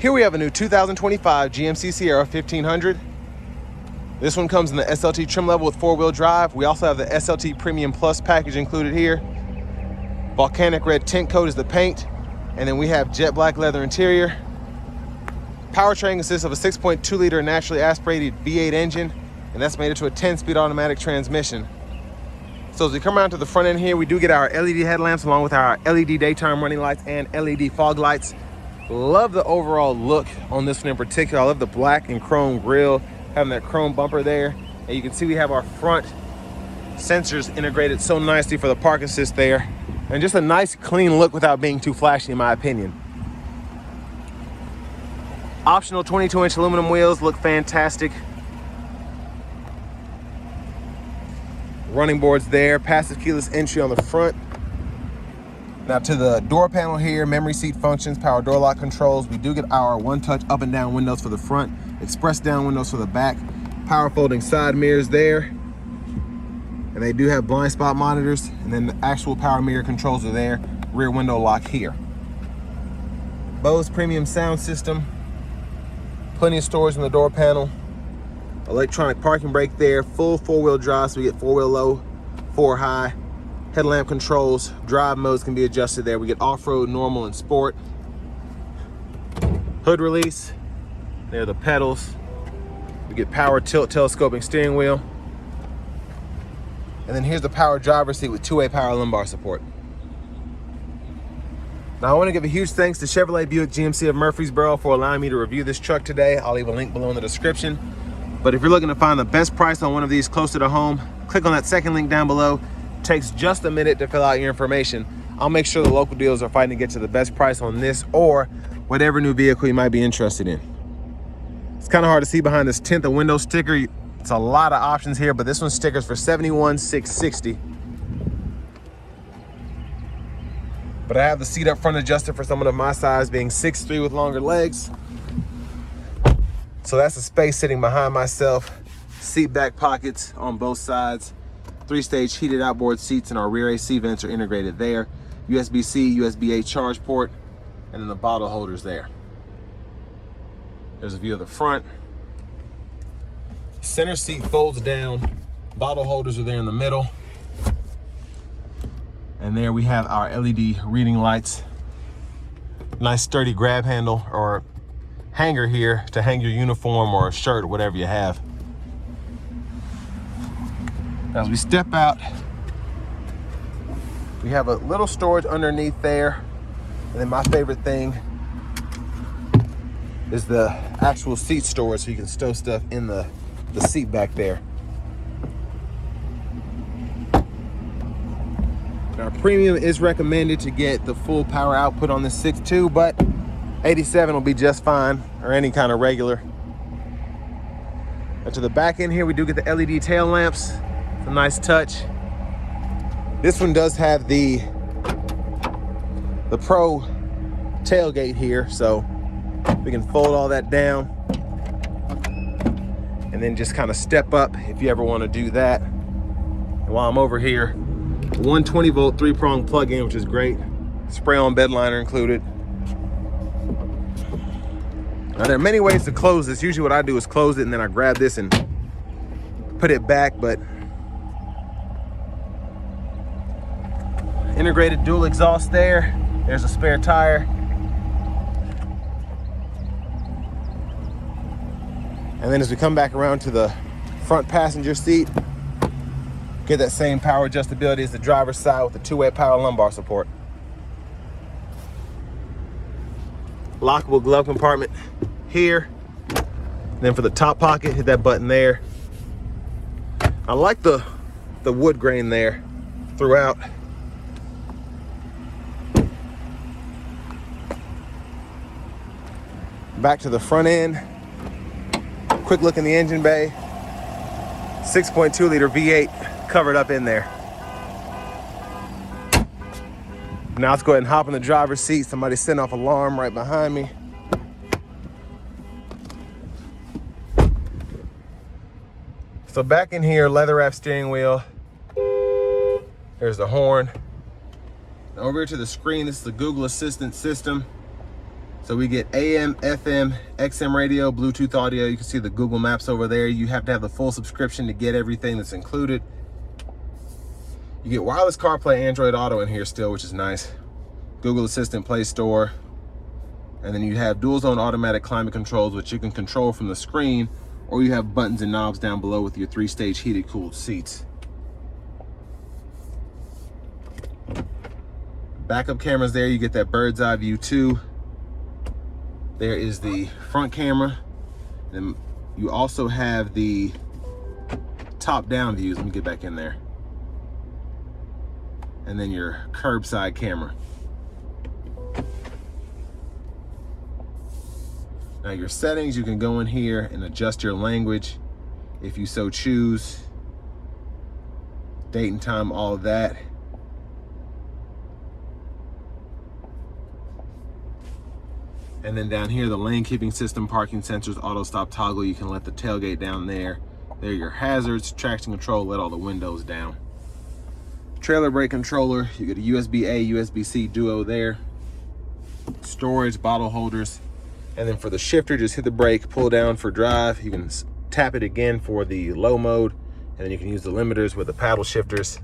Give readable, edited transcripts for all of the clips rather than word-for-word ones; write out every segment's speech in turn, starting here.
Here we have a new 2025 GMC Sierra 1500. This one comes in the SLT trim level with 4-wheel drive. We also have the SLT Premium Plus package included here. Volcanic red tint coat is the paint. And then we have jet black leather interior. Powertrain consists of a 6.2 liter naturally aspirated V8 engine, and that's made it to a 10-speed automatic transmission. So as we come around to the front end here, we do get our LED headlamps along with our LED daytime running lights and LED fog lights. Love the overall look on this one in particular. I love the black and chrome grille, having that chrome bumper there. And you can see we have our front sensors integrated so nicely for the park assist there. And just a nice clean look without being too flashy in my opinion. Optional 22-inch aluminum wheels look fantastic. Running boards there, passive keyless entry on the front. Now to the door panel here, memory seat functions, power door lock controls. We do get our one-touch up and down windows for the front, express down windows for the back, power folding side mirrors there. And they do have blind spot monitors, and then the actual power mirror controls are there, rear window lock here. Bose premium sound system, plenty of storage in the door panel. Electronic parking brake there, full 4-wheel drive, so we get 4-wheel low, 4 high. Headlamp controls, drive modes can be adjusted there. We get off-road, normal, and sport. Hood release, there are the pedals. We get power tilt telescoping steering wheel. And then here's the power driver's seat with 2-way power lumbar support. Now I want to give a huge thanks to Chevrolet Buick GMC of Murfreesboro for allowing me to review this truck today. I'll leave a link below in the description. But if you're looking to find the best price on one of these closer to home, click on that second link down below. It takes just a minute to fill out your information. I'll make sure the local dealers are fighting to get you the best price on this or whatever new vehicle you might be interested in. It's kind of hard to see behind this tint the window sticker. It's a lot of options here, but this one's stickers for $71,660. But I have the seat up front adjusted for someone of my size, being 6'3" with longer legs. So that's the space sitting behind myself. Seat back pockets on both sides. 3-stage heated outboard seats, and our rear AC vents are integrated there. USB-C, USB-A charge port, and then the bottle holders there. There's a view of the front. Center seat folds down. Bottle holders are there in the middle. And there we have our LED reading lights. Nice sturdy grab handle or hanger here to hang your uniform or a shirt or whatever you have. As we step out, we have a little storage underneath there. And then my favorite thing is the actual seat storage, so you can stow stuff in the seat back there. Now premium is recommended to get the full power output on the 6.2, but 87 will be just fine, or any kind of regular. And to the back end here, we do get the LED tail lamps. It's a nice touch. This one does have the Pro tailgate here, so we can fold all that down and then just kind of step up if you ever want to do that. And while I'm over here, 120-volt 3-prong plug-in, which is great. Spray-on bed liner included. Now there are many ways to close this. Usually what I do is close it and then I grab this and put it back, but integrated dual exhaust there. There's a spare tire. And then as we come back around to the front passenger seat, get that same power adjustability as the driver's side with the 2-way power lumbar support. Lockable glove compartment here. And then for the top pocket, hit that button there. I like the wood grain there throughout. Back to the front end. Quick look in the engine bay. 6.2 liter V8 covered up in there. Now let's go ahead and hop in the driver's seat. Somebody set off alarm right behind me. So back in here, leather wrap steering wheel. There's the horn. Over here to the screen, this is the Google Assistant system. So we get AM, FM, XM radio, Bluetooth audio. You can see the Google Maps over there. You have to have the full subscription to get everything that's included. You get wireless CarPlay, Android Auto in here still, which is nice. Google Assistant, Play Store. And then you have dual zone automatic climate controls, which you can control from the screen, or you have buttons and knobs down below with your 3-stage heated cooled seats. Backup cameras there, you get that bird's eye view too. There is the front camera. Then you also have the top down views. Let me get back in there. And then your curbside camera. Now your settings, you can go in here and adjust your language if you so choose. Date and time, all of that. And then down here, the lane keeping system, parking sensors, auto stop toggle. You can let the tailgate down there. There are your hazards, traction control, let all the windows down. Trailer brake controller, you get a USB-A, USB-C duo there. Storage, bottle holders. And then for the shifter, just hit the brake, pull down for drive. You can tap it again for the low mode. And then you can use the limiters with the paddle shifters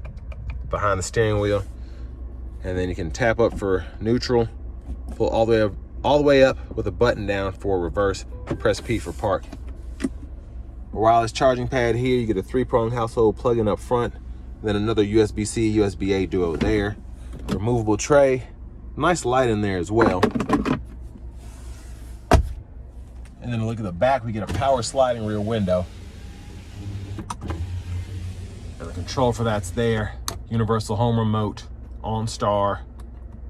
behind the steering wheel. And then you can tap up for neutral, pull all the way up with a button down for reverse, press P for park. A wireless charging pad here, you get a 3-prong household plug-in up front, then another USB-C, USB-A duo there. Removable tray, nice light in there as well. And then look at the back, we get a power sliding rear window. And the control for that's there. Universal home remote, OnStar,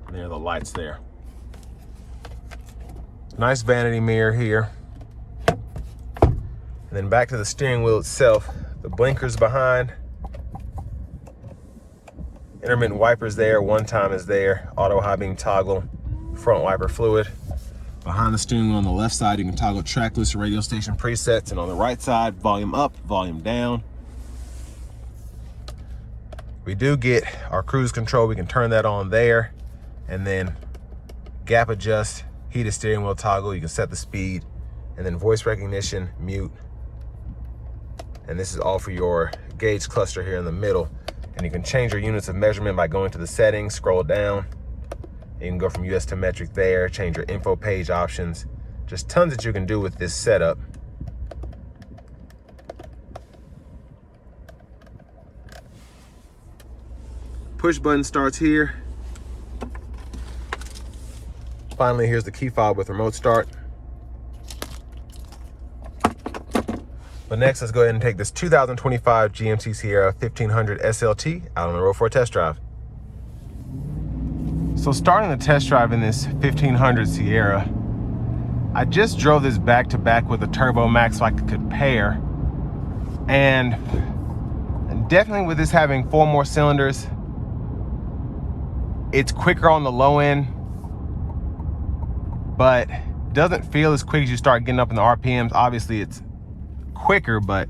and there are the lights there. Nice vanity mirror here. And then back to the steering wheel itself. The blinkers behind. Intermittent wipers there, one time is there. Auto high beam toggle, front wiper fluid. Behind the steering wheel on the left side, you can toggle trackless radio station presets. And on the right side, volume up, volume down. We do get our cruise control. We can turn that on there. And then gap adjust, heated steering wheel toggle. You can set the speed, and then voice recognition, mute. And this is all for your gauge cluster here in the middle. And you can change your units of measurement by going to the settings, scroll down. You can go from US to metric there, change your info page options. Just tons that you can do with this setup. Push button starts here. Finally, here's the key fob with remote start. But next, let's go ahead and take this 2025 GMC Sierra 1500 SLT out on the road for a test drive. So starting the test drive in this 1500 Sierra, I just drove this back to back with a Turbo Max so I could compare. And definitely with this having 4 more cylinders, it's quicker on the low end, but doesn't feel as quick as you start getting up in the RPMs. Obviously it's quicker, but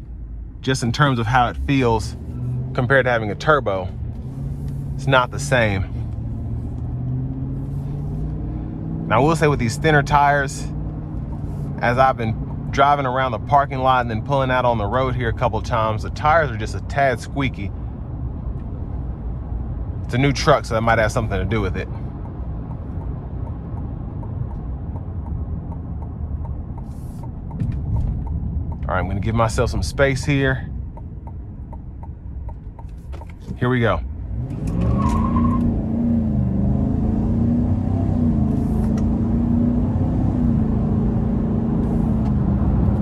just in terms of how it feels compared to having a turbo, it's not the same. Now I will say with these thinner tires, as I've been driving around the parking lot and then pulling out on the road here a couple times, the tires are just a tad squeaky. It's a new truck, so that might have something to do with it. All right, I'm gonna give myself some space here. Here we go.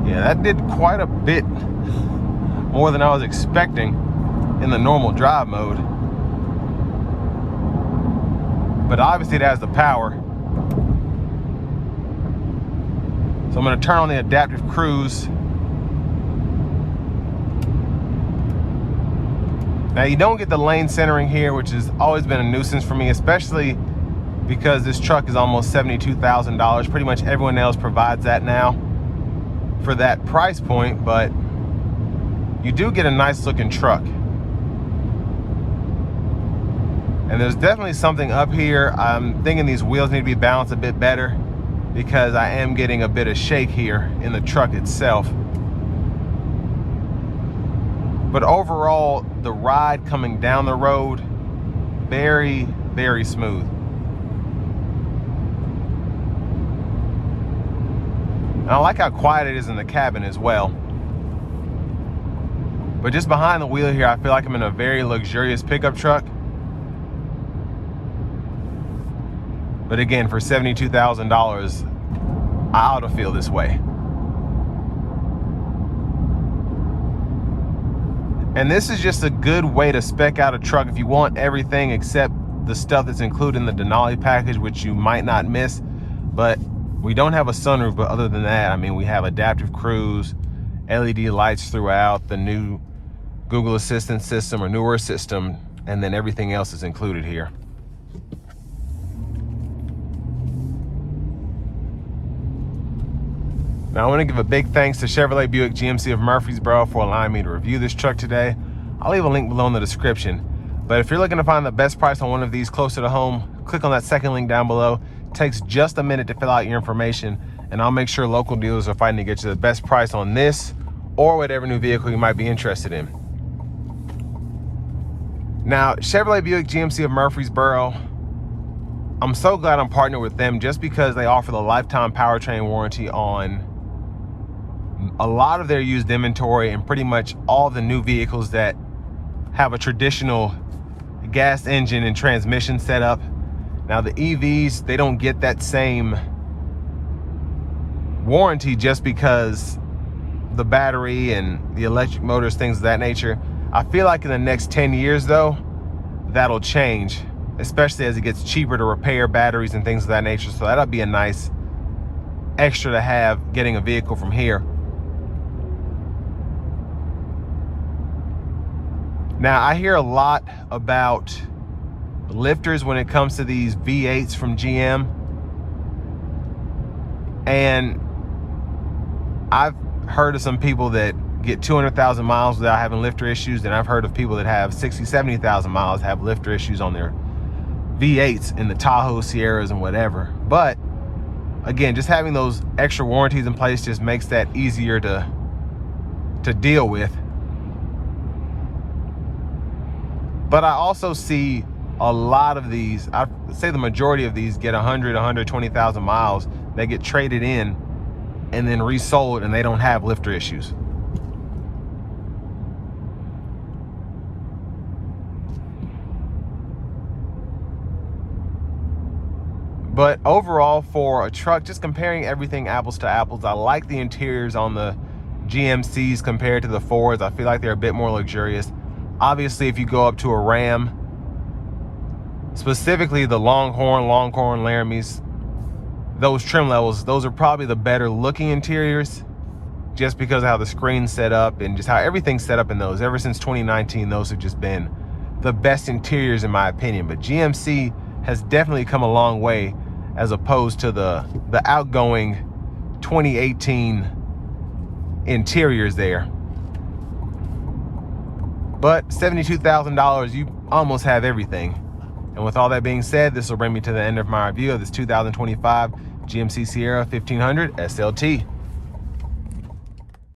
Yeah, that did quite a bit more than I was expecting in the normal drive mode. But obviously it has the power. So I'm gonna turn on the adaptive cruise. Now you don't get the lane centering here, which has always been a nuisance for me, especially because this truck is almost $72,000. Pretty much everyone else provides that now for that price point, but you do get a nice looking truck. And there's definitely something up here. I'm thinking these wheels need to be balanced a bit better. because I am getting a bit of shake here in the truck itself. But overall, the ride coming down the road, very, very smooth. And I like how quiet it is in the cabin as well. But just behind the wheel here, I feel like I'm in a very luxurious pickup truck. But again, for $72,000, I ought to feel this way. And this is just a good way to spec out a truck if you want everything except the stuff that's included in the Denali package, which you might not miss. But we don't have a sunroof, but other than that, I mean, we have adaptive cruise, LED lights throughout, the new Google Assistant system or newer system, and then everything else is included here. Now I want to give a big thanks to Chevrolet Buick GMC of Murfreesboro for allowing me to review this truck today. I'll leave a link below in the description. But if you're looking to find the best price on one of these closer to home, click on that second link down below. It takes just a minute to fill out your information, and I'll make sure local dealers are fighting to get you the best price on this or whatever new vehicle you might be interested in. Now, Chevrolet Buick GMC of Murfreesboro, I'm so glad I'm partnered with them just because they offer the lifetime powertrain warranty on a lot of their used inventory and pretty much all the new vehicles that have a traditional gas engine and transmission setup. Now the EVs, they don't get that same warranty just because the battery and the electric motors, things of that nature. I feel like in the next 10 years though, that'll change, especially as it gets cheaper to repair batteries and things of that nature. So that'll be a nice extra to have getting a vehicle from here. Now, I hear a lot about lifters when it comes to these V8s from GM. And I've heard of some people that get 200,000 miles without having lifter issues. And I've heard of people that have 60, 70,000 miles have lifter issues on their V8s in the Tahoe, Sierras, and whatever. But again, just having those extra warranties in place just makes that easier to deal with. But I also see a lot of these, I'd say the majority of these get 100, 120,000 miles. They get traded in and then resold and they don't have lifter issues. But overall, for a truck, just comparing everything apples to apples, I like the interiors on the GMCs compared to the Fords. I feel like they're a bit more luxurious. Obviously, if you go up to a Ram, specifically the Longhorn, Laramies, those trim levels, those are probably the better looking interiors just because of how the screen's set up and just how everything's set up in those. Ever since 2019, those have just been the best interiors in my opinion. But GMC has definitely come a long way as opposed to the outgoing 2018 interiors there. But $72,000, you almost have everything. And with all that being said, this will bring me to the end of my review of this 2025 GMC Sierra 1500 SLT.